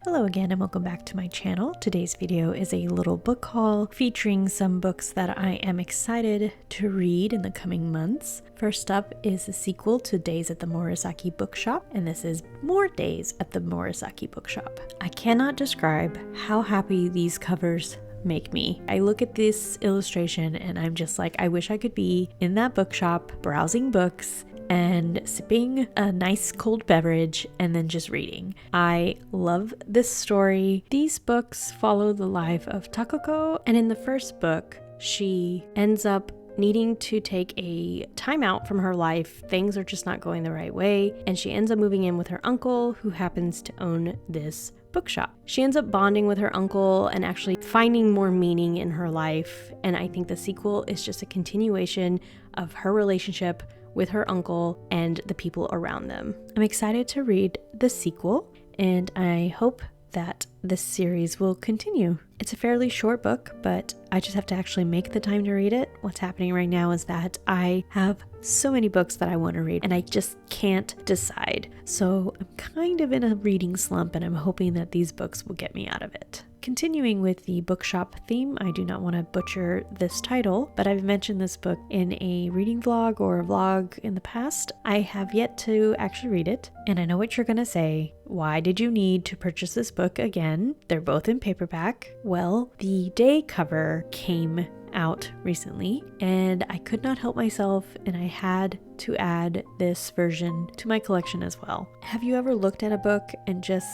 Hello again and welcome back to my channel. Today's video is a little book haul featuring some books that I am excited to read in the coming months. First up is a sequel to Days at the Morisaki Bookshop, and this is More Days at the Morisaki Bookshop. I cannot describe how happy these covers make me. I look at this illustration and I'm just like, I wish I could be in that bookshop browsing books and sipping a nice cold beverage and then just reading. I love this story. These books follow the life of Takako, and in the first book, she ends up needing to take a time out from her life. Things are just not going the right way, and she ends up moving in with her uncle, who happens to own this bookshop. She ends up bonding with her uncle and actually finding more meaning in her life, and I think the sequel is just a continuation of her relationship with her uncle and the people around them. I'm excited to read the sequel, and I hope that this series will continue. It's a fairly short book, but I just have to actually make the time to read it. What's happening right now is that I have so many books that I want to read and I just can't decide. So I'm kind of in a reading slump, and I'm hoping that these books will get me out of it. Continuing with the bookshop theme, I do not want to butcher this title, but I've mentioned this book in a reading vlog or a vlog in the past. I have yet to actually read it, and I know what you're going to say. Why did you need to purchase this book again? They're both in paperback. Well, the day cover came out recently and I could not help myself, and I had to add this version to my collection as well. Have you ever looked at a book and just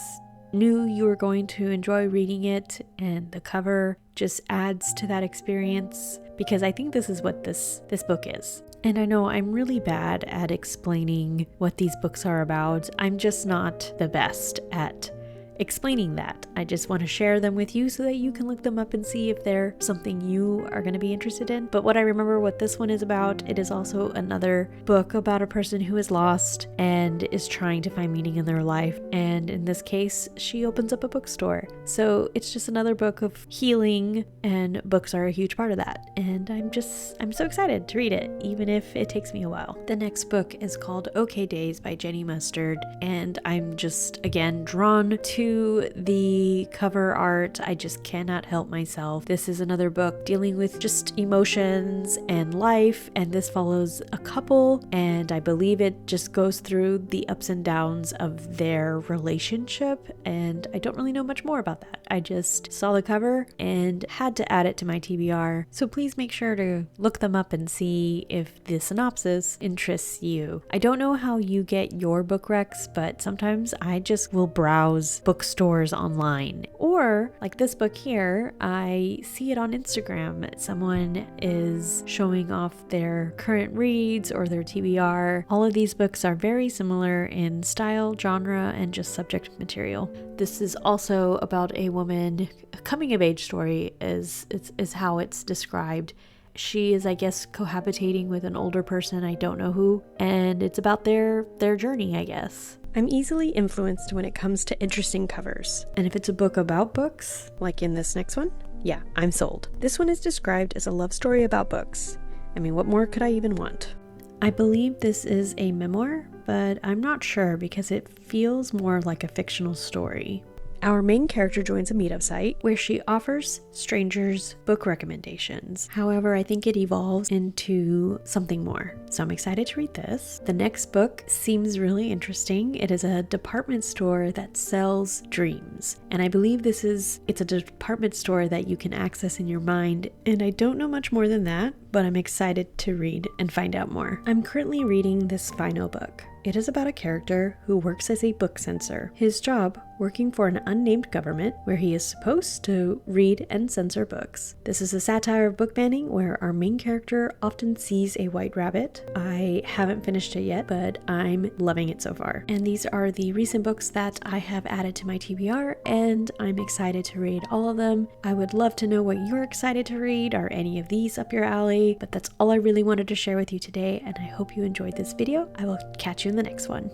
knew you were going to enjoy reading it, and the cover just adds to that experience? Because I think this is what this book is. And I know I'm really bad at explaining what these books are about. I'm just not the best at explaining that. I just want to share them with you so that you can look them up and see if they're something you are going to be interested in. But what I remember what this one is about, it is also another book about a person who is lost and is trying to find meaning in their life. And in this case, she opens up a bookstore. So it's just another book of healing, and books are a huge part of that. And I'm so excited to read it, even if it takes me a while. The next book is called Okay Days by Jenny Mustard, and I'm just, again, drawn to the cover art. I just cannot help myself. This is another book dealing with just emotions and life, and this follows a couple, and I believe it just goes through the ups and downs of their relationship, and I don't really know much more about that. I just saw the cover and had to add it to my TBR, so please make sure to look them up and see if the synopsis interests you. I don't know how you get your book recs, but sometimes I just will browse bookstores online, or like this book here, I see it on Instagram. Someone is showing off their current reads or their TBR. All of these books are very similar in style, genre, and just subject material. This is also about a woman. A coming of age story is how it's described. She is, I guess, cohabitating with an older person, I don't know who, and it's about their journey, I guess. I'm easily influenced when it comes to interesting covers, and if it's a book about books, like in this next one, yeah, I'm sold. This one is described as a love story about books. I mean, what more could I even want? I believe this is a memoir, but I'm not sure because it feels more like a fictional story. Our main character joins a meetup site where she offers strangers book recommendations. However, I think it evolves into something more. So I'm excited to read this. The next book seems really interesting. It is a department store that sells dreams. And I believe it's a department store that you can access in your mind. And I don't know much more than that, but I'm excited to read and find out more. I'm currently reading this final book. It is about a character who works as a book censor. His job, working for an unnamed government where he is supposed to read and censor books. This is a satire of book banning where our main character often sees a white rabbit. I haven't finished it yet, but I'm loving it so far. And these are the recent books that I have added to my TBR, and I'm excited to read all of them. I would love to know what you're excited to read. Are any of these up your alley? But that's all I really wanted to share with you today, and I hope you enjoyed this video. I will catch you in the next one.